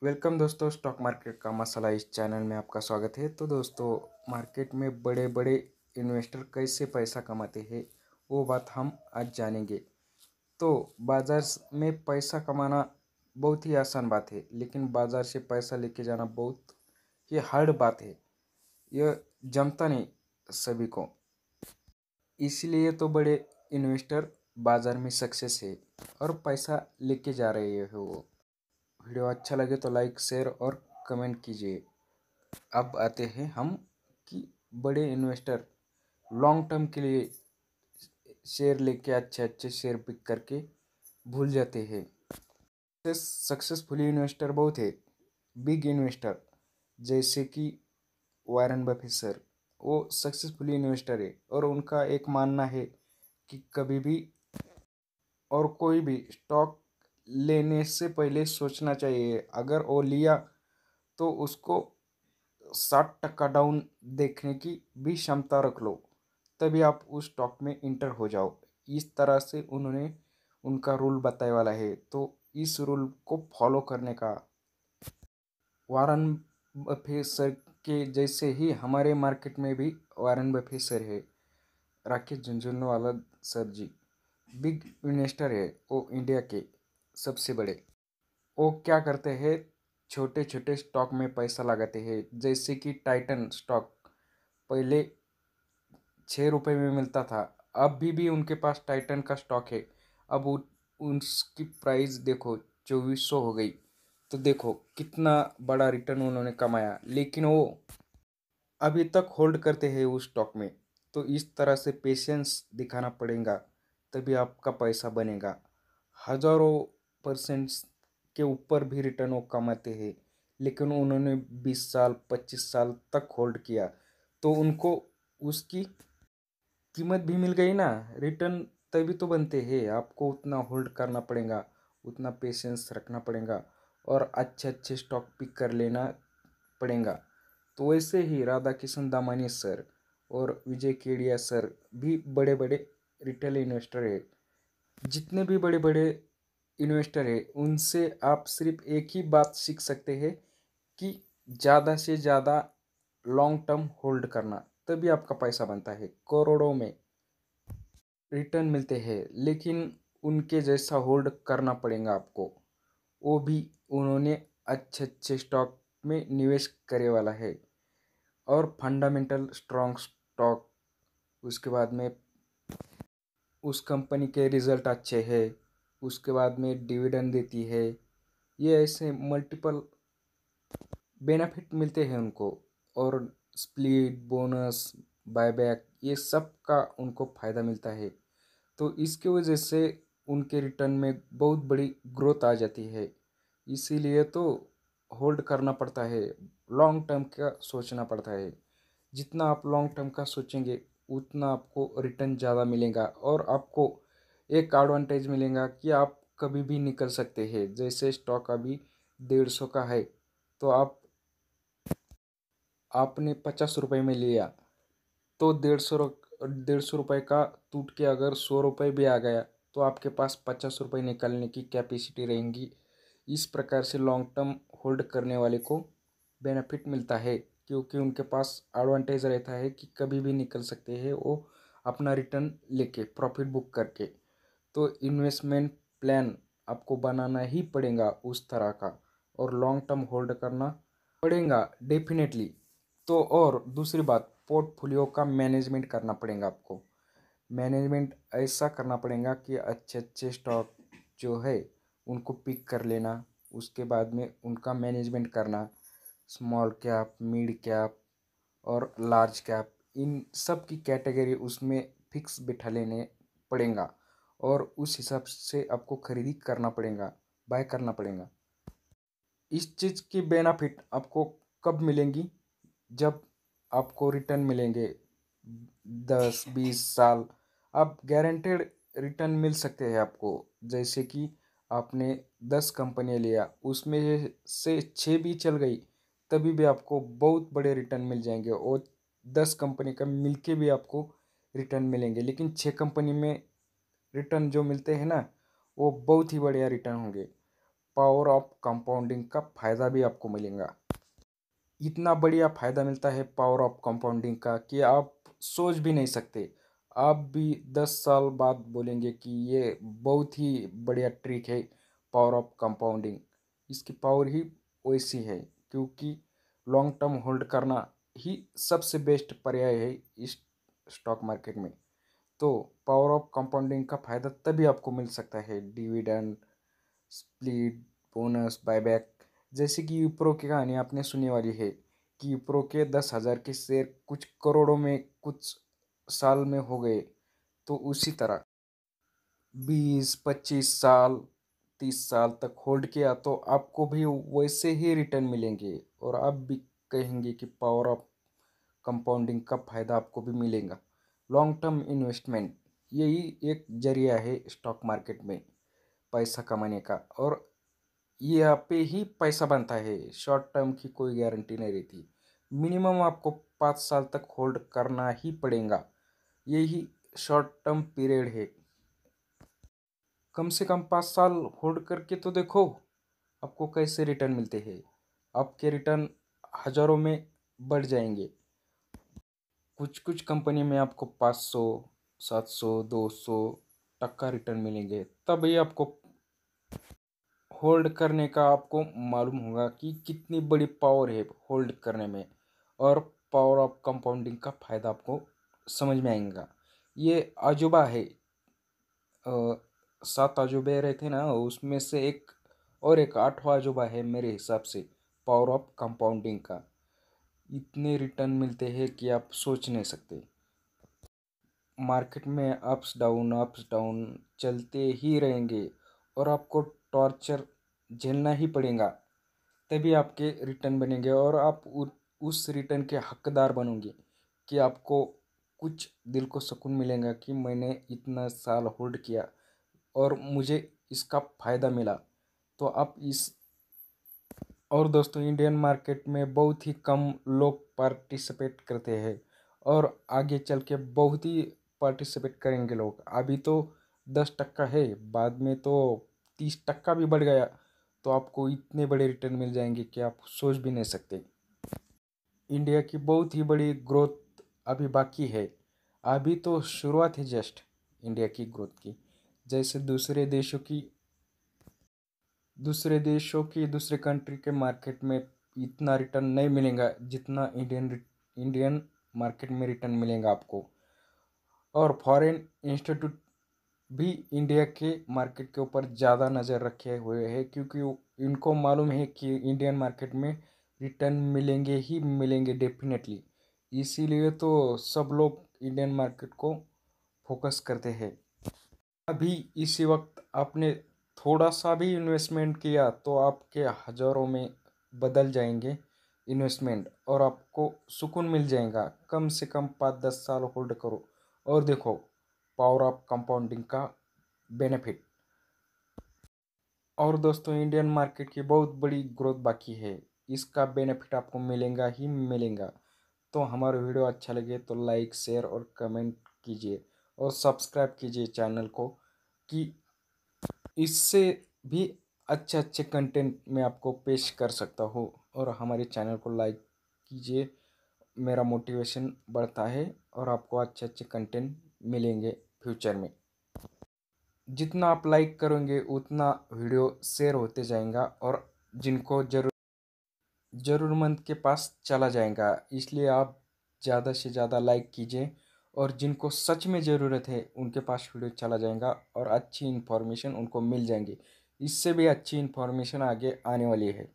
Welcome दोस्तों, stock market का मसाला इस चैनल में आपका स्वागत है। तो दोस्तों, मार्केट में बड़े बड़े इन्वेस्टर कैसे पैसा कमाते हैं वो बात हम आज जानेंगे। तो बाज़ार में पैसा कमाना बहुत ही आसान बात है, लेकिन बाज़ार से पैसा लेके जाना बहुत ही हार्ड बात है। यह जमता नहीं सभी को, इसलिए तो बड़े इन्वेस्टर बाज़ार में सक्सेस है और पैसा लेके जा रहे हैं वो। वीडियो अच्छा लगे तो लाइक, शेयर और कमेंट कीजिए। अब आते हैं हम कि बड़े इन्वेस्टर लॉन्ग टर्म के लिए शेयर लेके अच्छे अच्छे शेयर पिक करके भूल जाते हैं। सक्सेसफुल इन्वेस्टर बहुत है, बिग इन्वेस्टर, जैसे कि वारन बफेट सर। वो सक्सेसफुल इन्वेस्टर है और उनका एक मानना है कि कभी भी और कोई भी स्टॉक लेने से पहले सोचना चाहिए। अगर वो लिया तो उसको 60% डाउन देखने की भी क्षमता रख लो, तभी आप उस स्टॉक में इंटर हो जाओ। इस तरह से उन्होंने उनका रूल बताए वाला है, तो इस रूल को फॉलो करने का वारन बफेट सर के जैसे ही हमारे मार्केट में भी वारन बफेट सर है, राकेश झुनझुनवाला सर जी। बिग इन्वेस्टर है वो, इंडिया के सबसे बड़े। वो क्या करते हैं, छोटे छोटे स्टॉक में पैसा लगाते हैं। जैसे कि टाइटन स्टॉक पहले 6 रुपये में मिलता था, अभी भी उनके पास टाइटन का स्टॉक है। अब उसकी प्राइस देखो 2400 हो गई। तो देखो कितना बड़ा रिटर्न उन्होंने कमाया, लेकिन वो अभी तक होल्ड करते हैं उस स्टॉक में। तो इस तरह से पेशेंस दिखाना पड़ेगा, तभी आपका पैसा बनेगा। हज़ारों परसेंट के ऊपर भी रिटर्न वो कमाते हैं, लेकिन उन्होंने 20 साल 25 साल तक होल्ड किया, तो उनको उसकी कीमत भी मिल गई ना। रिटर्न तभी तो बनते हैं। आपको उतना होल्ड करना पड़ेगा, उतना पेशेंस रखना पड़ेगा और अच्छे अच्छे स्टॉक पिक कर लेना पड़ेगा। तो वैसे ही राधा किशन दामानी सर और विजय केडिया सर भी बड़े बड़े रिटेल इन्वेस्टर है। जितने भी बड़े बड़े इन्वेस्टर है, उनसे आप सिर्फ एक ही बात सीख सकते हैं कि ज़्यादा से ज़्यादा लॉन्ग टर्म होल्ड करना, तभी आपका पैसा बनता है। करोड़ों में रिटर्न मिलते हैं, लेकिन उनके जैसा होल्ड करना पड़ेगा आपको। वो भी उन्होंने अच्छे अच्छे स्टॉक में निवेश करे वाला है और फंडामेंटल स्ट्रॉन्ग स्टॉक। उसके बाद में उस कंपनी के रिजल्ट अच्छे हैं, उसके बाद में डिविडेंड देती है। ये ऐसे मल्टीपल बेनिफिट मिलते हैं उनको, और स्प्लिट बोनस बायबैक ये सब का उनको फ़ायदा मिलता है। तो इसकी वजह से उनके रिटर्न में बहुत बड़ी ग्रोथ आ जाती है। इसीलिए तो होल्ड करना पड़ता है, लॉन्ग टर्म का सोचना पड़ता है। जितना आप लॉन्ग टर्म का सोचेंगे उतना आपको रिटर्न ज़्यादा मिलेगा, और आपको एक एडवांटेज मिलेगा कि आप कभी भी निकल सकते हैं। जैसे स्टॉक अभी 150 का है, तो आपने 50 रुपये में लिया, तो 150 रुपये का टूट के अगर 100 रुपये भी आ गया, तो आपके पास 50 रुपये निकलने की कैपेसिटी रहेंगी। इस प्रकार से लॉन्ग टर्म होल्ड करने वाले को बेनिफिट मिलता है, क्योंकि उनके पास एडवांटेज रहता है कि कभी भी निकल सकते हैं वो अपना रिटर्न लेके, प्रॉफिट बुक करके। तो इन्वेस्टमेंट प्लान आपको बनाना ही पड़ेगा उस तरह का, और लॉन्ग टर्म होल्ड करना पड़ेगा डेफिनेटली। तो और दूसरी बात, पोर्टफोलियो का मैनेजमेंट करना पड़ेगा आपको। मैनेजमेंट ऐसा करना पड़ेगा कि अच्छे अच्छे स्टॉक जो है उनको पिक कर लेना, उसके बाद में उनका मैनेजमेंट करना। स्मॉल कैप, मिड कैप और लार्ज कैप, इन सब की कैटेगरी उसमें फिक्स बिठा लेने पड़ेगा, और उस हिसाब से आपको खरीदी करना पड़ेगा, बाय करना पड़ेगा। इस चीज़ की बेनिफिट आपको कब मिलेंगी, जब आपको रिटर्न मिलेंगे 10 20 साल, आप गारंटेड रिटर्न मिल सकते हैं आपको। जैसे कि आपने 10 कंपनियां लिया, उसमें से 6 भी चल गई, तभी भी आपको बहुत बड़े रिटर्न मिल जाएंगे, और 10 कंपनी का मिलके भी आपको रिटर्न मिलेंगे। लेकिन 6 कंपनी में रिटर्न जो मिलते हैं ना, वो बहुत ही बढ़िया रिटर्न होंगे। पावर ऑफ कंपाउंडिंग का फ़ायदा भी आपको मिलेगा। इतना बढ़िया फ़ायदा मिलता है पावर ऑफ कंपाउंडिंग का कि आप सोच भी नहीं सकते। आप भी 10 साल बाद बोलेंगे कि ये बहुत ही बढ़िया ट्रिक है पावर ऑफ कंपाउंडिंग। इसकी पावर ही वैसी है, क्योंकि लॉन्ग टर्म होल्ड करना ही सबसे बेस्ट पर्याय है इस स्टॉक मार्केट में। तो पावर ऑफ कंपाउंडिंग का फ़ायदा तभी आपको मिल सकता है डिविडेंड, स्प्लिट, बोनस, बायबैक। जैसे कि विप्रो की कहानी आपने सुनी वाली है कि विप्रो के 10,000 के शेयर कुछ करोड़ों में कुछ साल में हो गए। तो उसी तरह 20, 25 साल, 30 साल तक होल्ड किया तो आपको भी वैसे ही रिटर्न मिलेंगे, और आप भी कहेंगे कि पावर ऑफ कंपाउंडिंग का फ़ायदा आपको भी मिलेगा। लॉन्ग टर्म इन्वेस्टमेंट यही एक जरिया है स्टॉक मार्केट में पैसा कमाने का, और यहाँ पे ही पैसा बनता है। शॉर्ट टर्म की कोई गारंटी नहीं रहती। मिनिमम आपको 5 साल तक होल्ड करना ही पड़ेगा। यही शॉर्ट टर्म पीरियड है। कम से कम 5 साल होल्ड करके तो देखो आपको कैसे रिटर्न मिलते हैं। आपके रिटर्न हज़ारों में बढ़ जाएंगे। कुछ कुछ कंपनी में आपको 500, 700, 200% रिटर्न मिलेंगे। तभी आपको होल्ड करने का आपको मालूम होगा कि कितनी बड़ी पावर है होल्ड करने में, और पावर ऑफ कंपाउंडिंग का फ़ायदा आपको समझ में आएगा। ये अजूबा है। 7 अजूबे रहते ना, उसमें से एक और एक 8वां अजूबा है मेरे हिसाब से पावर ऑफ कंपाउंडिंग का। इतने रिटर्न मिलते हैं कि आप सोच नहीं सकते। मार्केट में अप्स डाउन चलते ही रहेंगे, और आपको टॉर्चर झेलना ही पड़ेगा। तभी आपके रिटर्न बनेंगे, और आप उस रिटर्न के हकदार बनोगे कि आपको कुछ दिल को सुकून मिलेगा कि मैंने इतना साल होल्ड किया और मुझे इसका फ़ायदा मिला। तो आप इस और दोस्तों, इंडियन मार्केट में बहुत ही कम लोग पार्टिसिपेट करते हैं, और आगे चल के बहुत ही पार्टिसिपेट करेंगे लोग। अभी तो 10% है, बाद में तो 30% भी बढ़ गया तो आपको इतने बड़े रिटर्न मिल जाएंगे कि आप सोच भी नहीं सकते। इंडिया की बहुत ही बड़ी ग्रोथ अभी बाकी है। अभी तो शुरुआत है जस्ट इंडिया की ग्रोथ की। जैसे दूसरे कंट्री के मार्केट में इतना रिटर्न नहीं मिलेगा जितना इंडियन मार्केट में रिटर्न मिलेगा आपको। और फॉरेन इंस्टीट्यूट भी इंडिया के मार्केट के ऊपर ज़्यादा नज़र रखे हुए हैं, क्योंकि इनको मालूम है कि इंडियन मार्केट में रिटर्न मिलेंगे ही मिलेंगे डेफिनेटली। इसीलिए तो सब लोग इंडियन मार्केट को फोकस करते हैं। अभी इसी वक्त आपने थोड़ा सा भी इन्वेस्टमेंट किया तो आपके हज़ारों में बदल जाएंगे इन्वेस्टमेंट, और आपको सुकून मिल जाएगा। कम से कम 5-10 साल होल्ड करो और देखो पावर ऑफ कंपाउंडिंग का बेनिफिट। और दोस्तों, इंडियन मार्केट की बहुत बड़ी ग्रोथ बाकी है। इसका बेनिफिट आपको मिलेगा ही मिलेगा। तो हमारा वीडियो अच्छा लगे तो लाइक, शेयर और कमेंट कीजिए, और सब्सक्राइब कीजिए चैनल को, कि इससे भी अच्छे अच्छे कंटेंट मैं आपको पेश कर सकता हूँ। और हमारे चैनल को लाइक कीजिए, मेरा मोटिवेशन बढ़ता है, और आपको अच्छे अच्छे कंटेंट मिलेंगे फ्यूचर में। जितना आप लाइक करेंगे उतना वीडियो शेयर होते जाएगा, और जिनको ज़रूरतमंद के पास चला जाएगा। इसलिए आप ज़्यादा से ज़्यादा लाइक कीजिए, और जिनको सच में ज़रूरत है उनके पास वीडियो चला जाएगा, और अच्छी इन्फॉर्मेशन उनको मिल जाएंगी। इससे भी अच्छी इन्फॉर्मेशन आगे आने वाली है।